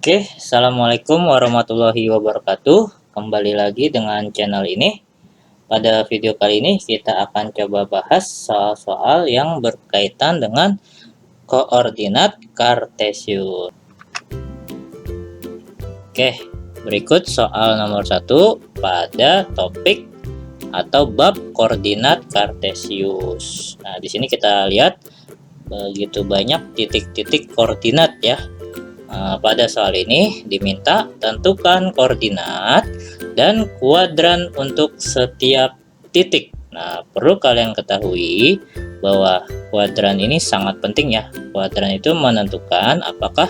Oke, assalamualaikum warahmatullahi wabarakatuh. Kembali lagi dengan channel ini. Pada video kali ini kita akan coba bahas soal-soal yang berkaitan dengan koordinat kartesius. Oke, berikut soal nomor 1 pada topik atau bab koordinat kartesius. Nah, di sini kita lihat begitu banyak titik-titik koordinat ya. Pada soal ini diminta tentukan koordinat dan kuadran untuk setiap titik. Nah, perlu kalian ketahui bahwa kuadran ini sangat penting ya. Kuadran itu menentukan apakah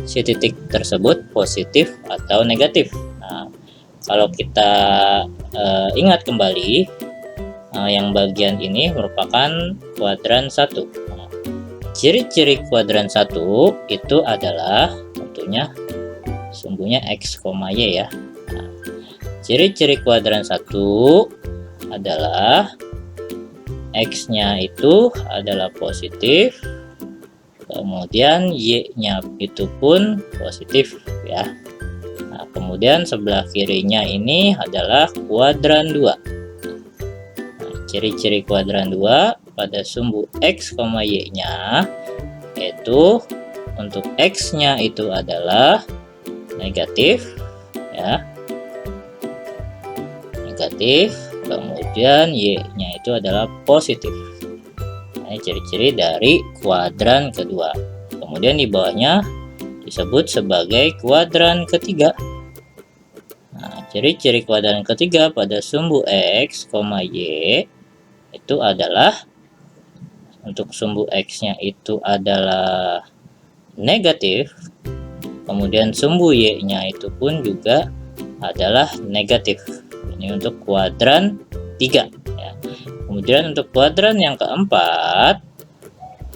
si titik tersebut positif atau negatif. Nah, kalau kita ingat kembali, yang bagian ini merupakan kuadran 1. Ciri-ciri kuadran 1 itu adalah tentunya sumbunya X, Y ya. Nah, ciri-ciri kuadran 1 adalah X-nya itu adalah positif, kemudian Y-nya itu pun positif ya. Nah, kemudian sebelah kirinya ini adalah kuadran 2. Nah, ciri-ciri kuadran 2 pada sumbu X, Y-nya yaitu untuk X-nya itu adalah negatif ya, negatif, kemudian Y-nya itu adalah positif. Nah, ini ciri-ciri dari kuadran kedua. Kemudian di bawahnya disebut sebagai kuadran ketiga. Nah, ciri-ciri kuadran ketiga pada sumbu X, Y itu adalah untuk sumbu X-nya itu adalah negatif, kemudian sumbu Y-nya itu pun juga adalah negatif. Ini untuk kuadran 3 ya. Kemudian untuk kuadran yang keempat,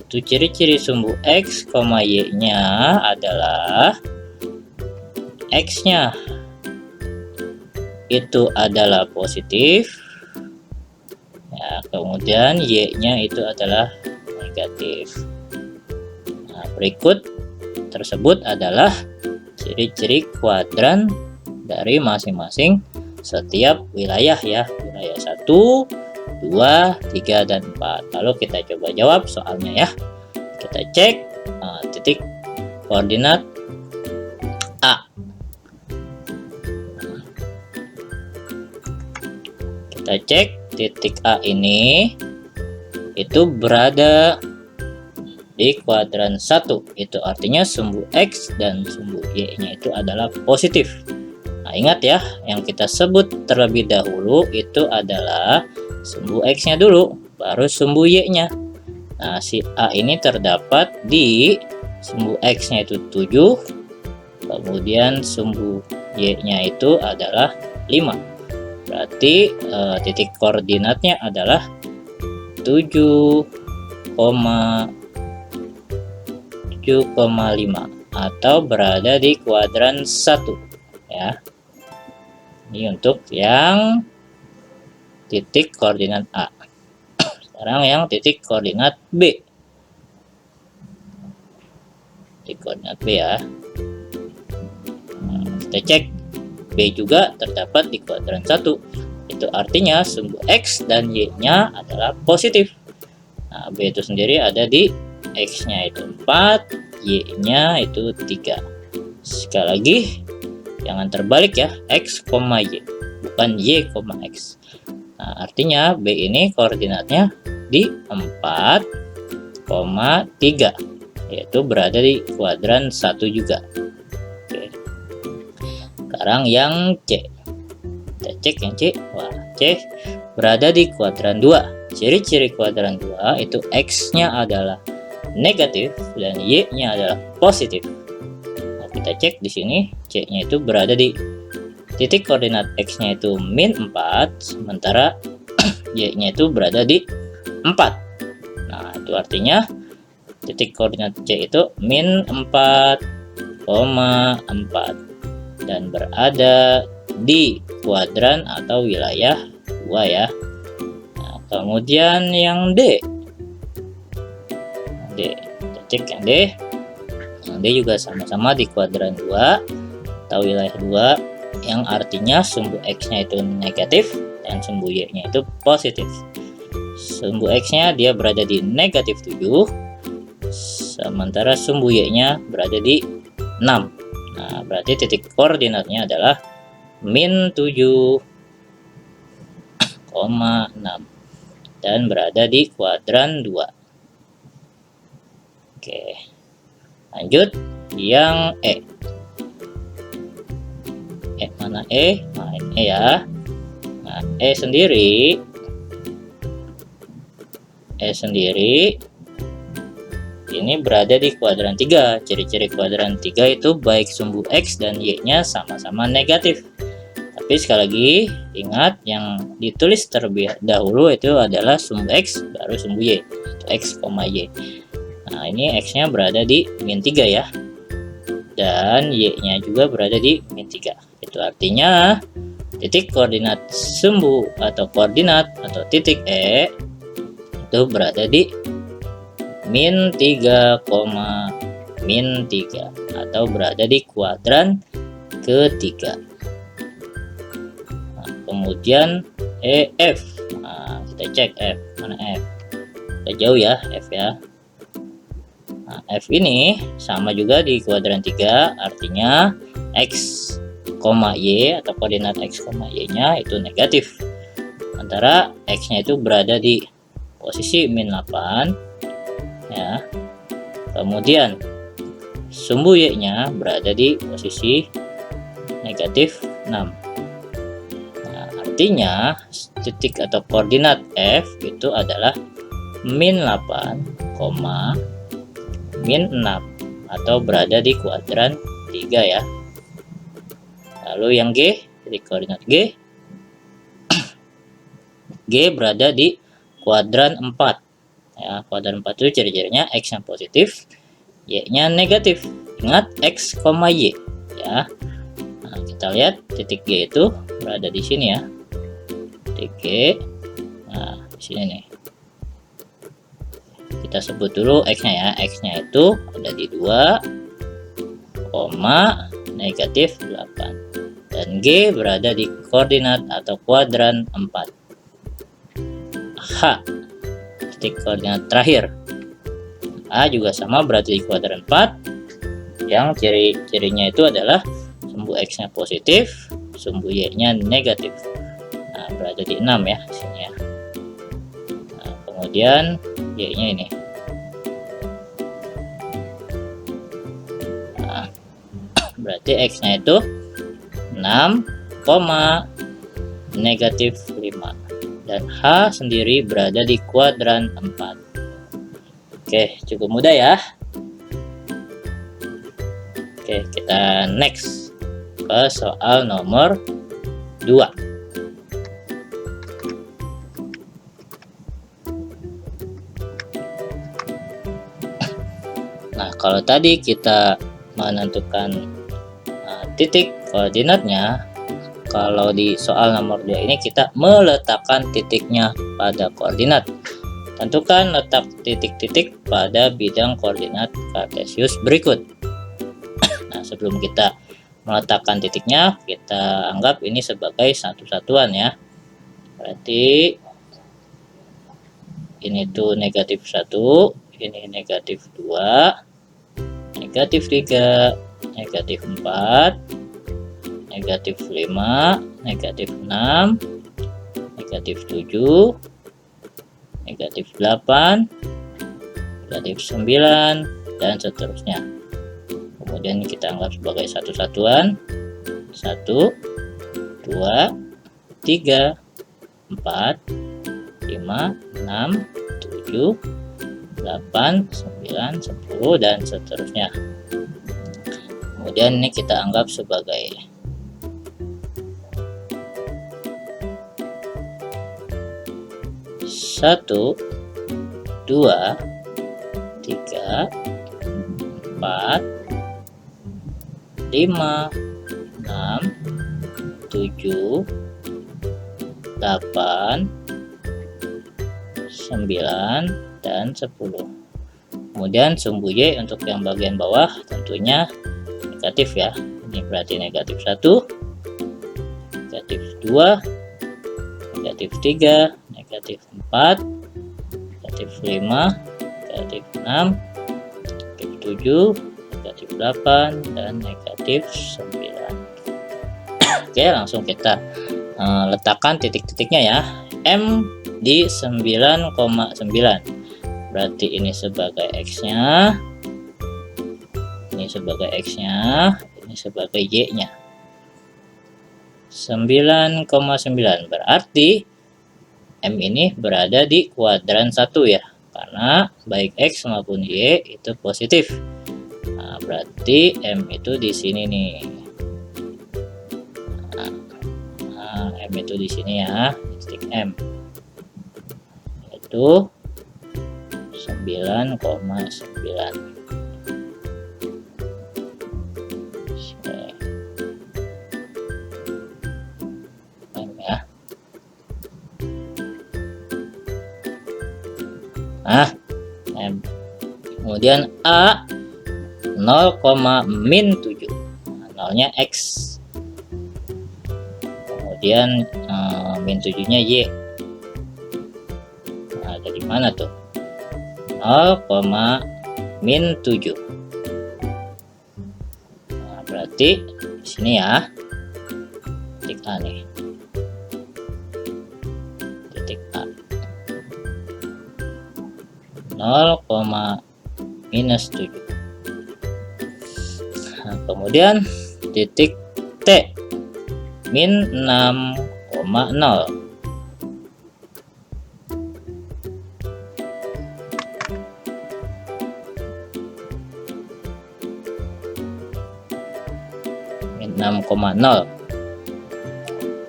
itu ciri-ciri sumbu X, Y-nya adalah X-nya itu adalah positif ya, kemudian Y-nya itu adalah negatif. Nah, berikut tersebut adalah ciri-ciri kuadran dari masing-masing setiap wilayah ya. Wilayah 1, 2, 3, dan 4. Lalu kita coba jawab soalnya ya. Kita cek titik koordinat A. Kita cek titik A ini itu berada di kuadran 1. Itu artinya sumbu X dan sumbu Y-nya itu adalah positif. Nah, ingat ya, yang kita sebut terlebih dahulu itu adalah sumbu X-nya dulu, baru sumbu Y-nya. Nah, si A ini terdapat di sumbu X-nya itu 7, kemudian sumbu Y-nya itu adalah 5. Berarti titik koordinatnya adalah 7,5 atau berada di kuadran 1 ya. Ini untuk yang titik koordinat A. Sekarang yang titik koordinat B. Titik koordinat B ya. Nah, kita cek B juga terdapat di kuadran 1. Itu artinya sumbu X dan Y-nya adalah positif. Nah, B itu sendiri ada di X-nya itu 4, Y-nya itu 3. Sekali lagi, jangan terbalik ya, X, Y, bukan Y, X. Nah, artinya B ini koordinatnya di 4,3, yaitu berada di kuadran 1 juga. Oke. Sekarang yang C. Kita cek yang C. Wah, C berada di kuadran 2. Ciri-ciri kuadran 2 itu X-nya adalah negatif dan Y-nya adalah positif. Nah, kita cek di sini C-nya itu berada di titik koordinat X-nya itu -4, sementara Y-nya itu berada di 4. Nah, itu artinya titik koordinat C itu -4,4 dan berada di kuadran atau wilayah 2 ya. Nah, kemudian yang D. Kita cek yang D. Nah, dia juga sama-sama di kuadran 2 atau wilayah 2, yang artinya sumbu X-nya itu negatif dan sumbu Y-nya itu positif. Sumbu X-nya dia berada di negatif 7, sementara sumbu Y-nya berada di 6. Nah, berarti titik koordinatnya adalah min 7,6 dan berada di kuadran 2. Oke, lanjut yang E. Mana E? Nah, ini E ya. Nah, E sendiri ini berada di kuadran 3. Ciri-ciri kuadran 3 itu baik sumbu X dan Y-nya sama-sama negatif. Tapi sekali lagi ingat, yang ditulis terlebih dahulu itu adalah sumbu X baru sumbu Y, itu X, Y. Nah, ini X-nya berada di min 3 ya, dan Y-nya juga berada di min 3. Itu artinya titik koordinat sumbu atau koordinat atau titik E itu berada di min 3, min 3 atau berada di kuadran ketiga. Nah, kemudian F. Nah, kita cek F. Mana F? Udah jauh ya F ya. Nah, F ini sama juga di kuadran 3, artinya X, Y atau koordinat X, Y nya itu negatif. Antara X nya itu berada di posisi min 8 ya. Kemudian sumbu Y nya berada di posisi negatif 6. Nah, artinya titik atau koordinat F itu adalah min 8, min 6 atau berada di kuadran 3 ya. Lalu yang G, titik koordinat G berada di kuadran 4 ya. Kuadran 4 itu ciri-cirinya X nya positif, Y nya negatif. Ingat X, Y ya. Nah, kita lihat titik G itu berada di sini ya, titik G. Nah, di sini nih kita sebut dulu X nya ya. X nya itu ada di 2, negatif 8, dan G berada di koordinat atau kuadran 4. H, titik koordinat terakhir, A juga sama berada di kuadran 4, yang ciri-cirinya itu adalah sumbu X nya positif, sumbu Y nya negatif. Nah, berada di 6 ya sini ya. Nah, kemudian Y nya ini. Nah, berarti X nya itu 6, negatif 5, dan H sendiri berada di kuadran 4. Oke, cukup mudah ya. Oke, kita next ke soal nomor 2. Nah, kalau tadi kita menentukan titik koordinatnya, kalau di soal nomor 2 ini kita meletakkan titiknya pada koordinat. Tentukan letak titik-titik pada bidang koordinat kartesius berikut. Nah, sebelum kita meletakkan titiknya, kita anggap ini sebagai satu satuan ya. Berarti ini tuh negatif 1, ini negatif 2, negatif 3, negatif 4, negatif 5, negatif 6, negatif 7, negatif 8, negatif 9, dan seterusnya. Kemudian kita anggap sebagai satu satuan. 1, 2, 3, 4, 5, 6, 7, 8, 9, 10, dan seterusnya. Kemudian ini kita anggap sebagai 1, 2, 3, 4, 5, 6, 7, 8, 9, dan 10. Kemudian sumbu Y untuk yang bagian bawah tentunya negatif ya. Ini berarti negatif 1, negatif 2, negatif 3, negatif 4, negatif 5, negatif 6, negatif 7, negatif 8, dan negatif 9. Oke, langsung kita letakkan titik-titiknya ya. M di 9,9, berarti ini sebagai X-nya, ini sebagai X-nya, ini sebagai Y-nya. 9,9 berarti M ini berada di kuadran 1 ya, karena baik X maupun Y itu positif. Nah, berarti M itu di sini nih. M itu di sini ya, titik M itu 9,9. M ya. Nah, M. Kemudian A 0,-7. Nolnya X. Kemudian -7-nya Y. Nah, ada di mana tuh? 0,-7. Nah, berarti di sini ya. Titik A nih. Titik A. 0,-7. Nah, kemudian titik T min 6,0. Min 6,0.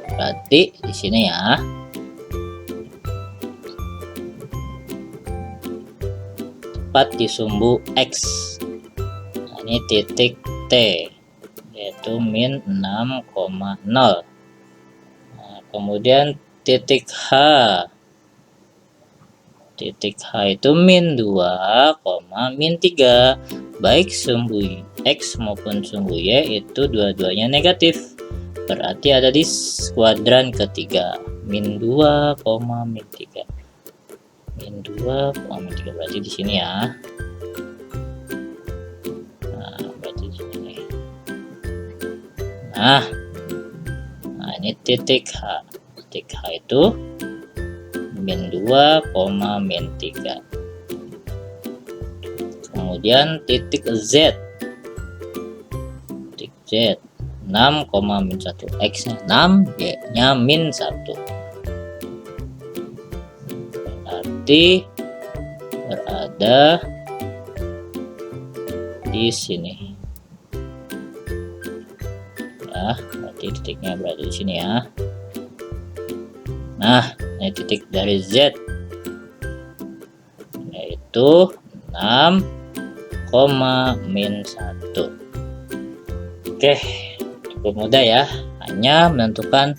Berarti di sini ya. Tepat di sumbu X. Nah, ini titik T, yaitu min 6,0. Nah, kemudian titik H. Titik H itu min 2, min 3. Baik sumbu X maupun sumbu Y itu dua-duanya negatif. Berarti ada di kuadran ketiga. Min 2, min 3. Min 2, min 3 berarti di sini ya. Nah, ini titik H. Titik H itu min 2, min 3. Kemudian titik Z. Titik Z 6,-1. X-nya 6, Y-nya min 1. Berarti berada di sini. Ya, berarti titiknya berada di sini ya. Nah, ini titik dari Z, yaitu 6, min 1. Oke, cukup mudah ya. Hanya menentukan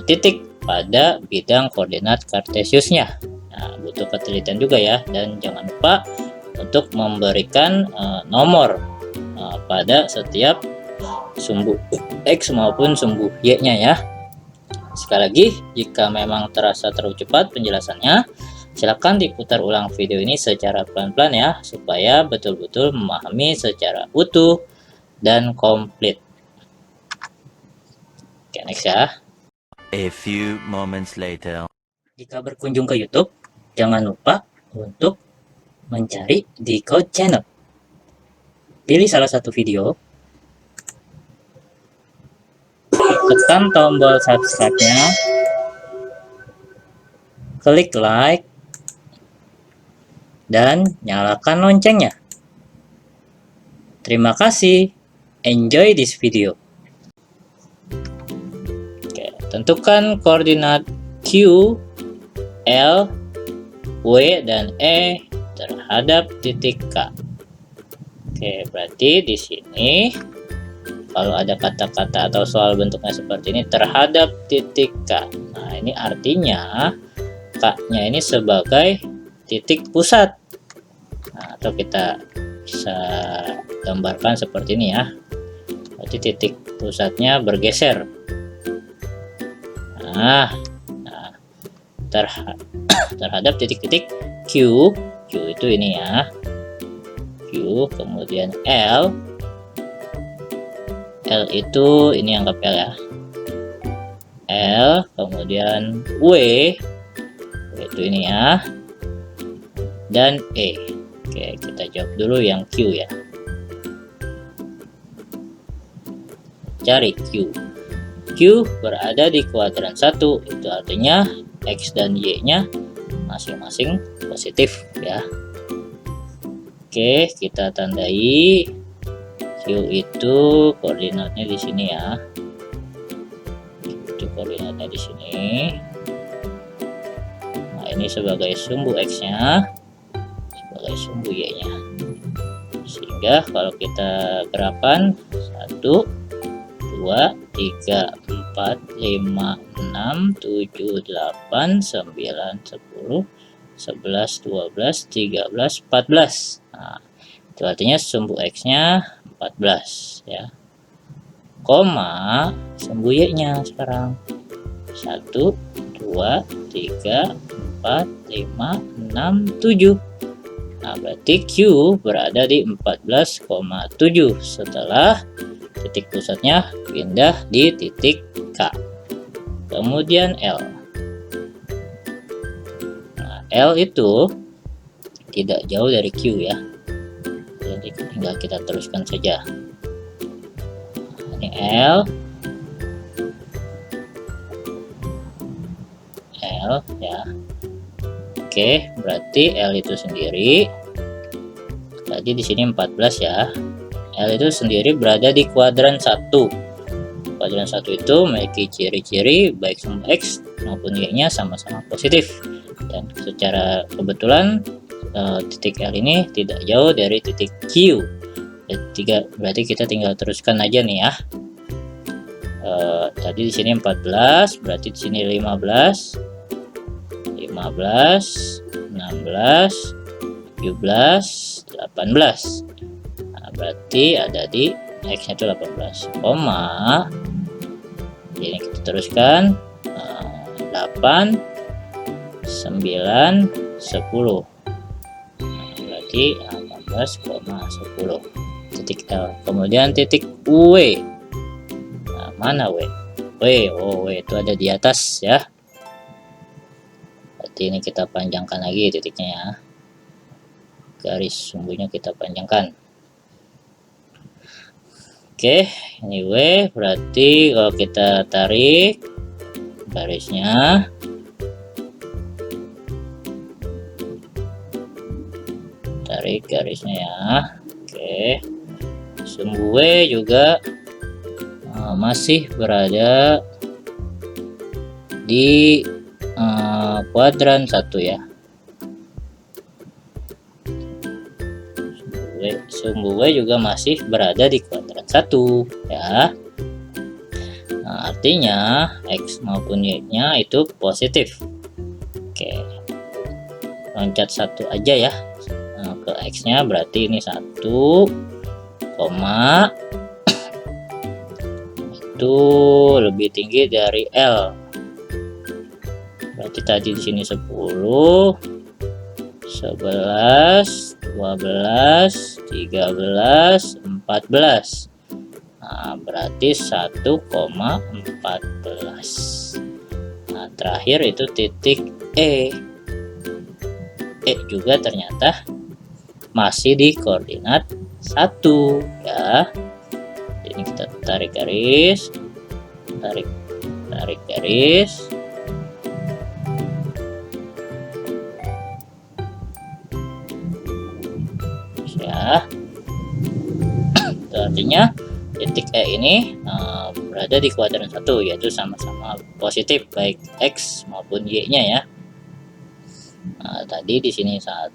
titik pada bidang koordinat kartesiusnya. Nah, butuh ketelitian juga ya, dan jangan lupa untuk memberikan nomor pada setiap sumbu X maupun sumbu Y-nya ya. Sekali lagi, jika memang terasa terlalu cepat penjelasannya, silakan diputar ulang video ini secara pelan-pelan ya, supaya betul-betul memahami secara utuh dan komplit. Oke, next ya. A few moments later. Jika berkunjung ke YouTube, jangan lupa untuk mencari Decode Channel. Pilih salah satu video, tekan tombol subscribe-nya, klik like, dan nyalakan loncengnya. Terima kasih. Enjoy this video. Oke, tentukan koordinat Q, L, W, dan E terhadap titik K. Oke, berarti di sini kalau ada kata-kata atau soal bentuknya seperti ini, terhadap titik K. Nah, ini artinya K-nya ini sebagai titik pusat. Nah, atau kita bisa gambarkan seperti ini ya. Berarti titik pusatnya bergeser. Nah, terhadap titik-titik Q itu ini ya. Q, kemudian L itu ini anggap L ya. L, kemudian W itu ini ya, dan E. Oke, kita jawab dulu yang Q ya. Cari Q. Q berada di kuadran 1, itu artinya X dan Y nya masing-masing positif ya. Oke, kita tandai Q itu koordinatnya di sini ya. Itu koordinatnya di sini. Nah, ini sebagai sumbu X-nya, sebagai sumbu Y-nya. Sehingga kalau kita gerakan 1 2 3 4 5 6 7 8 9 10 11 12 13 14. Nah, itu artinya sumbu X-nya 14 ya. Koma sumbu Y-nya sekarang 1 2 3 4 5 6 7. Nah, berarti Q berada di 14,7 setelah titik pusatnya pindah di titik K. Kemudian L. Nah, L itu tidak jauh dari Q ya. Jadi tinggal kita teruskan saja. Ini L ya. Oke, berarti L itu sendiri tadi di sini 14 ya. L itu sendiri berada di kuadran 1. Kuadran 1 itu memiliki ciri-ciri baik sumbu X maupun Y-nya sama-sama positif. Dan secara kebetulan titik L ini tidak jauh dari titik Q. Berarti kita tinggal teruskan aja nih ya. Tadi di sini 14, berarti di sini 15, 16, 17, 18. Nah, berarti ada di X nya itu 18, koma ini kita teruskan 8 9 10. Berarti 18,10 titik L. Kemudian titik W. Nah, mana W? W itu ada di atas ya. Berarti ini kita panjangkan lagi titiknya ya. Garis sumbunya kita panjangkan. Oke, ini W, berarti kalau kita tarik garisnya, ya. Oke, sumbu W juga masih berada di kuadran 1 ya. Sumbu W juga masih berada di kuadran 1 ya. Nah, artinya X maupun Y-nya itu positif. Oke, loncat 1 aja ya. Nah, ke X-nya berarti ini 1, koma itu lebih tinggi dari L. Berarti tadi di sini 10, 11, 12, 13, 14. Nah, berarti 1,14. Nah, terakhir itu titik E. E juga ternyata masih di koordinat 1 ya. Ini kita tarik garis, tarik garis. Ya, itu artinya titik E ini berada di kuadran 1, yaitu sama-sama positif baik X maupun Y-nya ya. Nah, tadi di sini 1,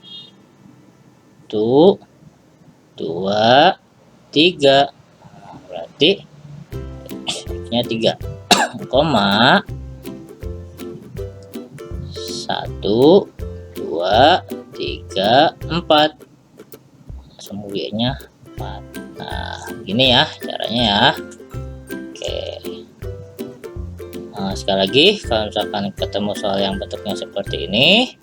2, 3, berarti X-nya 3, koma 1, 2, 3, 4. Y-nya 4. Nah, gini ya caranya ya. Oke. Nah, sekali lagi, kalau misalkan ketemu soal yang bentuknya seperti ini,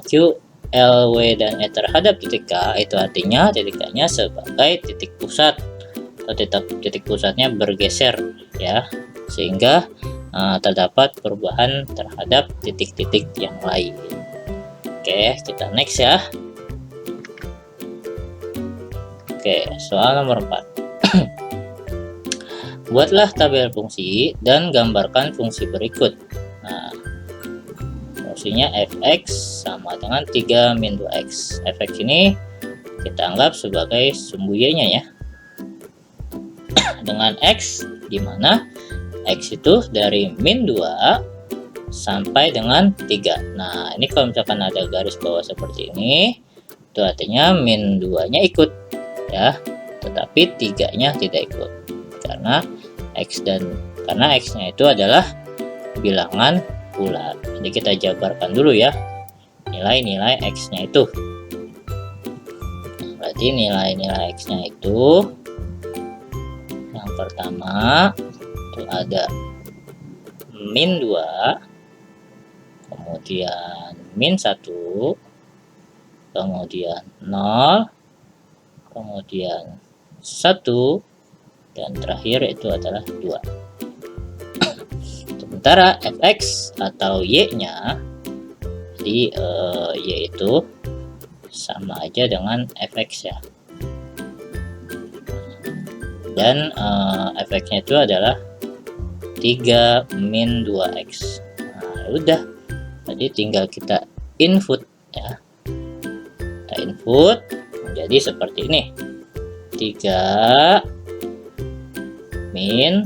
Q, L, W, dan E terhadap titik K, itu artinya titik K-nya sebagai titik pusat, atau titik pusatnya bergeser ya, sehingga terdapat perubahan terhadap titik-titik yang lain. Oke, kita next ya. Oke, soal nomor 4. Buatlah tabel fungsi dan gambarkan fungsi berikut. Nah, fungsinya fx sama dengan 3 min 2x. Fx ini kita anggap sebagai sumbu y-nya ya. Dengan x, di mana x itu dari min 2 sampai dengan 3. Nah, ini kalau misalkan ada garis bawah seperti ini, itu artinya min 2-nya ikut ya, tetapi 3-nya tidak ikut. Karena x-nya itu adalah bilangan bulat. Jadi kita jabarkan dulu ya nilai-nilai x-nya itu. Berarti nilai-nilai x-nya itu, yang pertama itu ada min 2, kemudian min 1, kemudian 0, kemudian 1, dan terakhir itu adalah 2. Sementara fx atau y-nya, jadi y itu sama aja dengan fx ya, dan fx-nya itu adalah 3 min 2x. Nah, udah, jadi tinggal kita input ya, kita input menjadi seperti ini, 3 min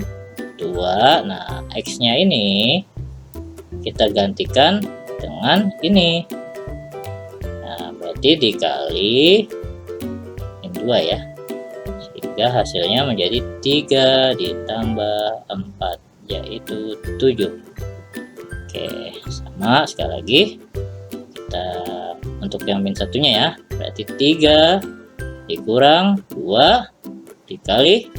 2. Nah, x-nya ini kita gantikan dengan ini. Nah, berarti dikali min 2 ya, sehingga hasilnya menjadi 3 ditambah 4, yaitu 7. Oke, sama sekali lagi kita untuk yang min satunya ya, berarti 3 dikurang 2 dikali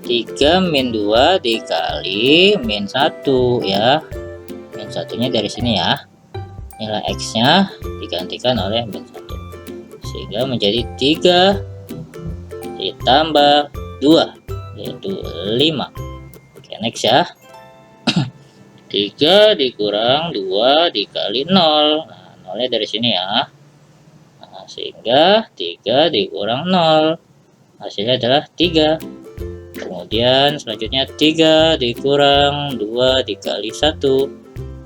3 min 2 dikali min 1 ya. Min satunya dari sini ya. Nilai x-nya digantikan oleh min 1. Sehingga menjadi 3 ditambah 2, yaitu 5. Oke, next ya. 3 dikurang 2 dikali 0. Nah, nolnya dari sini ya. Nah, sehingga 3 dikurang 0. Hasilnya adalah 3. Kemudian selanjutnya 3 dikurang 2 dikali 1.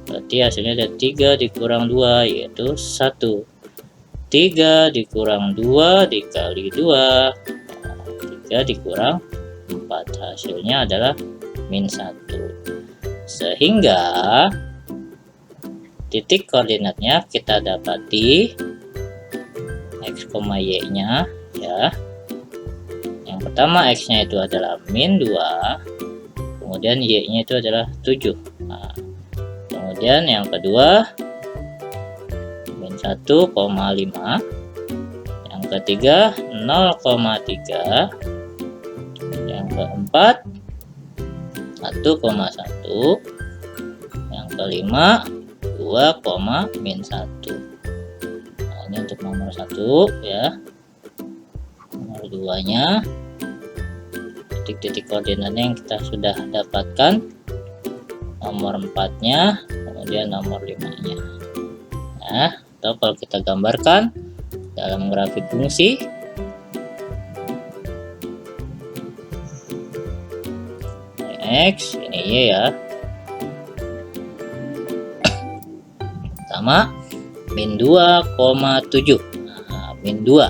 Berarti hasilnya ada 3 dikurang 2, yaitu 1. 3 dikurang 2 dikali 2. 3 dikurang 4. Hasilnya adalah min 1. Sehingga titik koordinatnya kita dapati x, y-nya ya. Yang pertama x-nya itu adalah min 2, kemudian y-nya itu adalah 7. Nah, kemudian yang kedua min 1,5, yang ketiga 0,3, yang keempat 1,1, yang kelima 2, min 1. Nah, ini untuk nomor 1 ya. Nomor 2 nya titik-titik koordinatnya yang kita sudah dapatkan, nomor 4 nya, kemudian nomor 5 nya. Nah, atau kalau kita gambarkan dalam grafik fungsi, ini x, ini y ya, sama min 2,7. Nah, min 2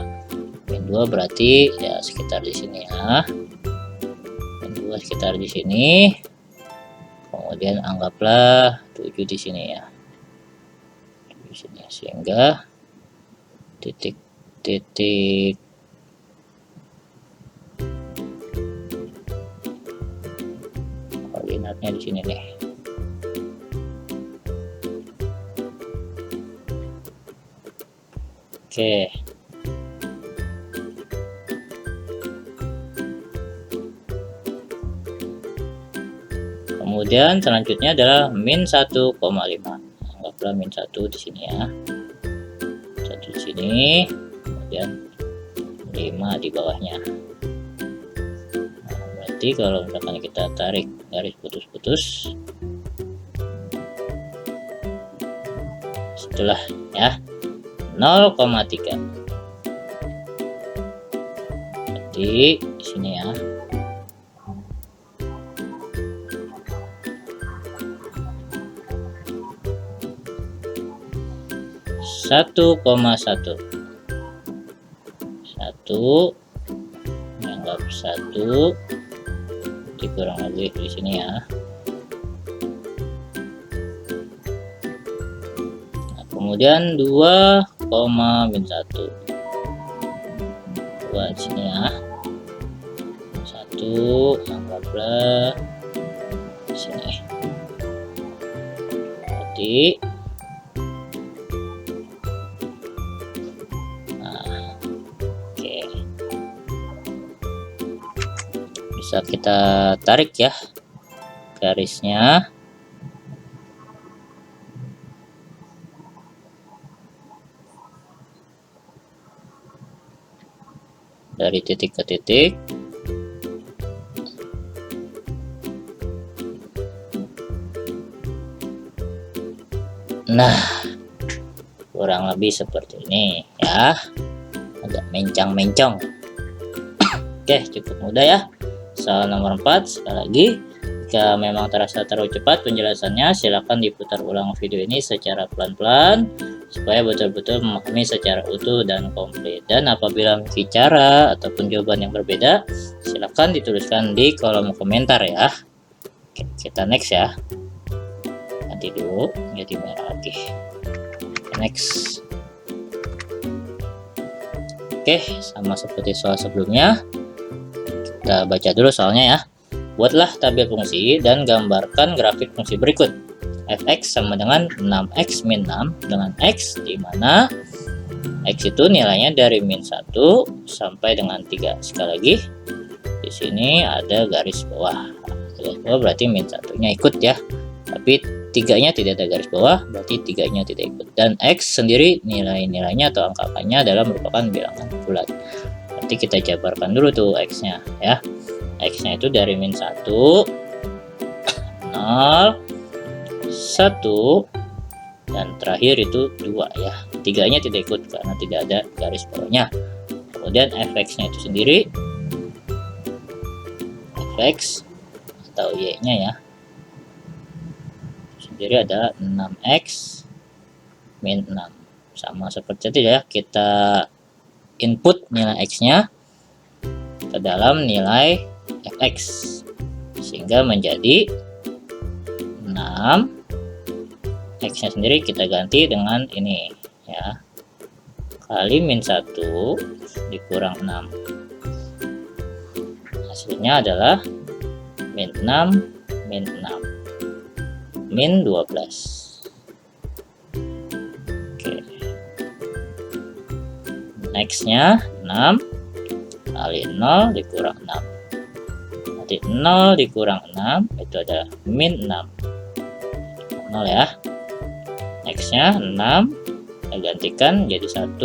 berarti ya sekitar di sini ya. Min 2 sekitar di sini. Kemudian anggaplah 7 di sini ya. Di sini, sehingga titik titik koordinatnya di sini nih. Oke. Kemudian selanjutnya adalah min 1,5. Anggaplah min 1 di sini ya. 1 di sini, kemudian 5 di bawahnya. Nah, berarti kalau misalkan kita tarik garis putus-putus setelah ya 0,3. Berarti di sini ya. Satu, anggap 1 dikurang lagi di sini ya. Nah, kemudian 2, min 1, 2 di sini ya. 1 anggaplah di sini. Berarti bisa kita tarik ya garisnya. Dari titik ke titik. Nah, kurang lebih seperti ini ya. Agak mencong-mencong. Oke, cukup mudah ya. Soal nomor 4, sekali lagi, jika memang terasa terlalu cepat penjelasannya, silakan diputar ulang video ini secara pelan-pelan supaya betul-betul memahami secara utuh dan komplit. Dan apabila memiliki cara ataupun jawaban yang berbeda, silakan dituliskan di kolom komentar ya. Oke, kita next ya. Ganti dulu jadi merah lagi. Next. Oke, sama seperti soal sebelumnya. Kita baca dulu soalnya ya. Buatlah tabel fungsi dan gambarkan grafik fungsi berikut. Fx sama dengan 6x min 6 dengan x, di mana x itu nilainya dari min 1 sampai dengan 3. Sekali lagi, di sini ada garis bawah. Garis bawah berarti min 1-nya ikut ya. Tapi 3-nya tidak ada garis bawah, berarti 3-nya tidak ikut. Dan x sendiri nilai-nilainya atau angka-angkanya adalah merupakan bilangan bulat. Nanti kita jabarkan dulu tuh x-nya ya. X-nya itu dari min 1, 0, 1, dan terakhir itu 2 ya. 3-nya tidak ikut karena tidak ada garis bawahnya. Kemudian fx-nya itu sendiri, fx atau y-nya ya, sendiri ada 6x min 6. Sama seperti itu ya, kita input nilai x-nya ke dalam nilai fx sehingga menjadi 6. X-nya sendiri kita ganti dengan ini ya, kali min 1 dikurang 6. Hasilnya adalah min 6 min 6 min 12. Next-nya 6 kali 0 dikurang 6. Nanti 0 dikurang 6 itu adalah min 6. 0 ya. Next-nya 6 kita gantikan jadi 1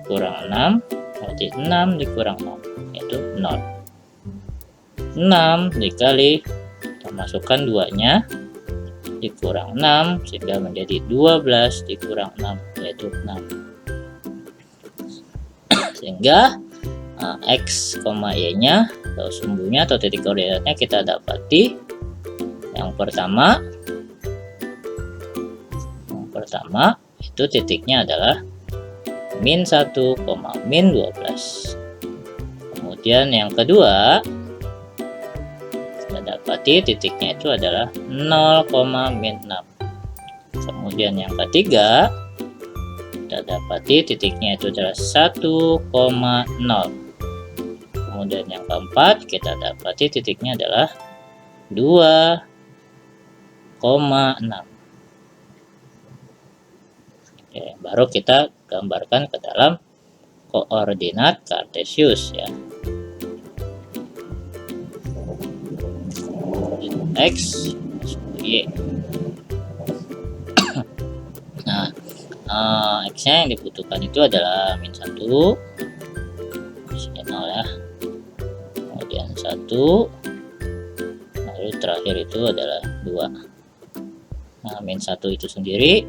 kurang 6, berarti 6 dikurang 6 yaitu 0. 6 dikali, kita masukkan 2-nya, dikurang 6 sehingga menjadi 12 dikurang 6 yaitu 6. Sehingga x, y-nya atau sumbunya atau titik koordinatnya kita dapati yang pertama itu titiknya adalah min 1, min 12. Kemudian yang kedua kita dapati titiknya itu adalah 0, min 6. Kemudian yang ketiga kita dapati titiknya itu adalah 1,0. Kemudian yang keempat kita dapati titiknya adalah 2,6. Oke, baru kita gambarkan ke dalam koordinat kartesius ya. X, Y. Nah, X-nya yang dibutuhkan itu adalah min 1, sini 0 ya, kemudian 1, lalu terakhir itu adalah 2. Nah, min 1 itu sendiri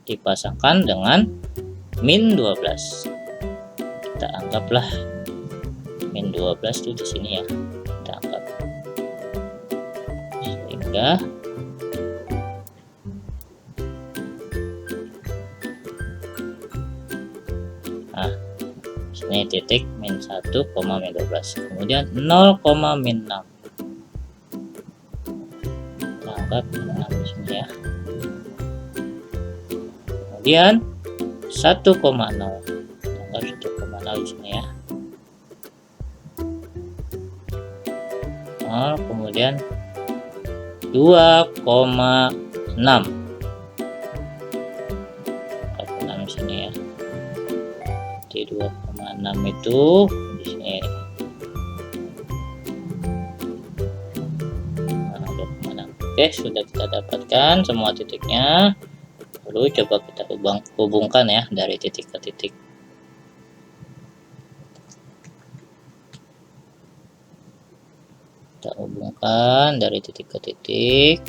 dipasangkan dengan min 12. Kita anggaplah min 12 itu di sini ya, kita anggap, sehingga sini titik min 1, min 12, kemudian 0, min 6. Kita anggap min 6 di sini ya. Kemudian 1,0, anggap 1,0 di sini ya. 0, kemudian 2,6. 2,6 sini ya. Di 2,6 itu di sini. Nah, 2,6. Oke, sudah kita dapatkan semua titiknya. Lalu coba kita hubungkan ya dari titik ke titik. Kita hubungkan dari titik ke titik.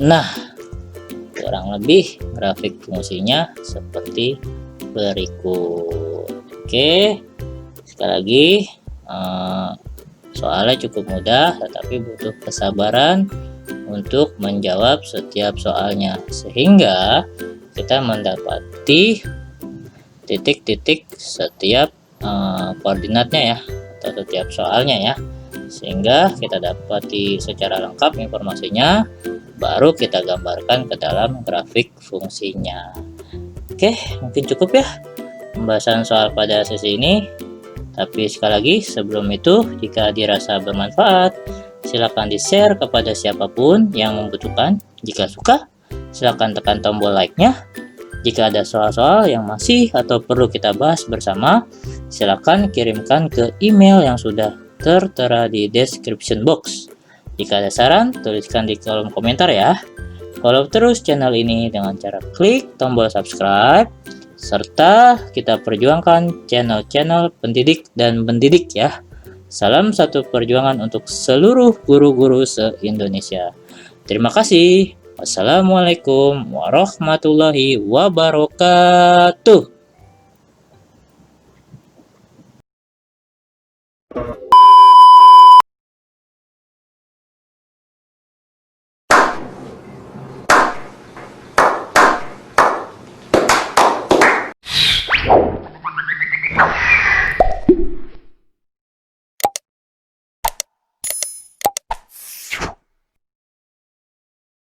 Nah, kurang lebih grafik fungsinya seperti berikut. Oke, sekali lagi soalnya cukup mudah, tetapi butuh kesabaran untuk menjawab setiap soalnya, sehingga kita mendapati titik-titik setiap koordinatnya ya, atau setiap soalnya ya, sehingga kita dapati secara lengkap informasinya, baru kita gambarkan ke dalam grafik fungsinya. Oke, mungkin cukup ya pembahasan soal pada sesi ini. Tapi sekali lagi sebelum itu, jika dirasa bermanfaat, silakan di-share kepada siapapun yang membutuhkan. Jika suka, silakan tekan tombol like-nya. Jika ada soal-soal yang masih atau perlu kita bahas bersama, silakan kirimkan ke email yang sudah tertera di description box. Jika ada saran, tuliskan di kolom komentar ya. Follow terus channel ini dengan cara klik tombol subscribe, serta kita perjuangkan channel-channel pendidik dan pendidik ya. Salam satu perjuangan untuk seluruh guru-guru se-Indonesia. Terima kasih. Wassalamualaikum warahmatullahi wabarakatuh.